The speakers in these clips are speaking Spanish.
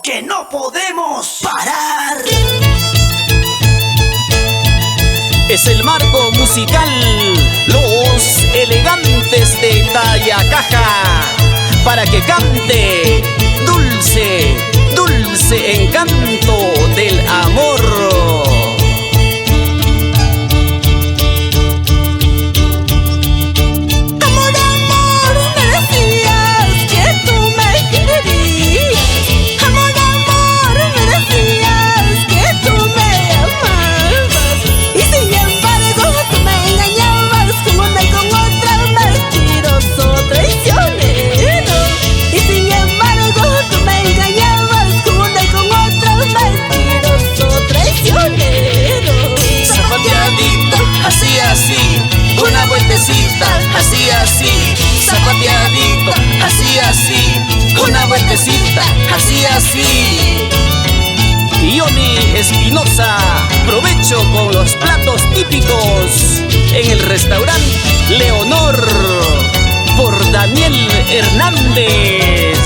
que no podemos parar. Es el marco musical, los elegantes de Talla Caja, para que cante dulce, dulce encanto del amor. Así, así, zapateadito, así, una vueltecita, así. Johnny Espinosa, provecho con los platos típicos en el restaurante Leonor por Daniel Hernández.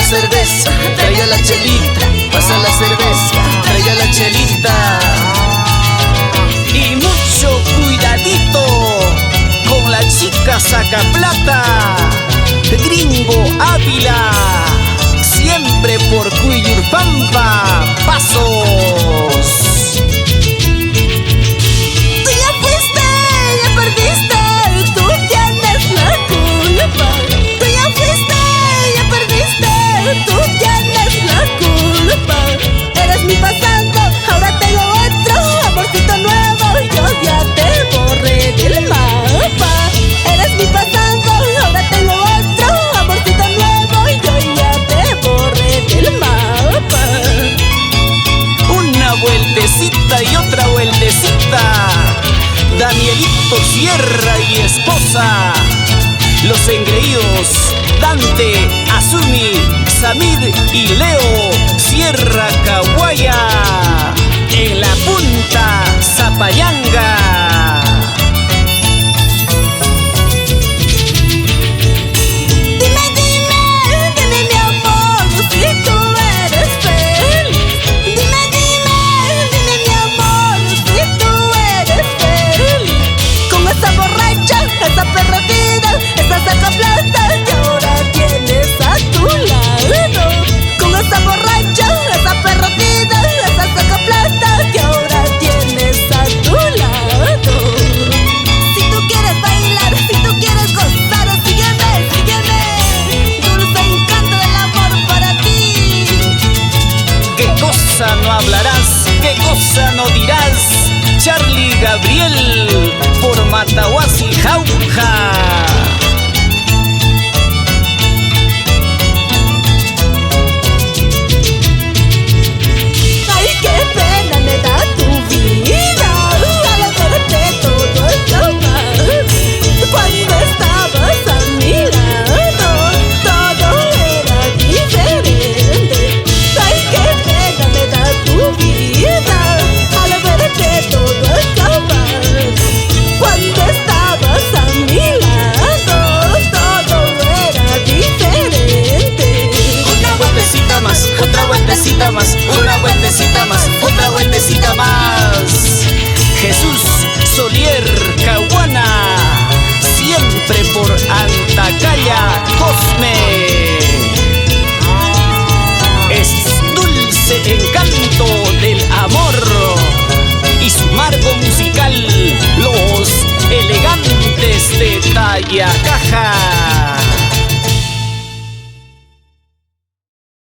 Cerveza, traiga la chelita, pasa la cerveza, traiga la chelita. Y mucho cuidadito con la chica sacaplata, Gringo Ávila, siempre por Cuyurpampa, Pasos. Y otra vueltecita, Danielito Sierra y esposa, los engreídos Dante, Azumi, Samir y Leo Sierra Caguaya, en la punta Zapayanga. No hablarás, qué cosa no dirás. Charlie Gabriel por Matahuasi, Jauja. Ay, qué pena me da tu vida, al verte todo está mal. Cuando estabas a mi lado, todo era diferente. Ay, qué pena me da tu vida, al verte todo acabado. Cuando estabas a mi lado, todo era diferente. Una vueltecita más, otra vueltecita más, una vueltecita más, otra vueltecita más. Jesús Solier Caguana, siempre por Antacaya, Cosme. Es dulce encanto del amor y su marco musical, los elegantes de Talla Caja.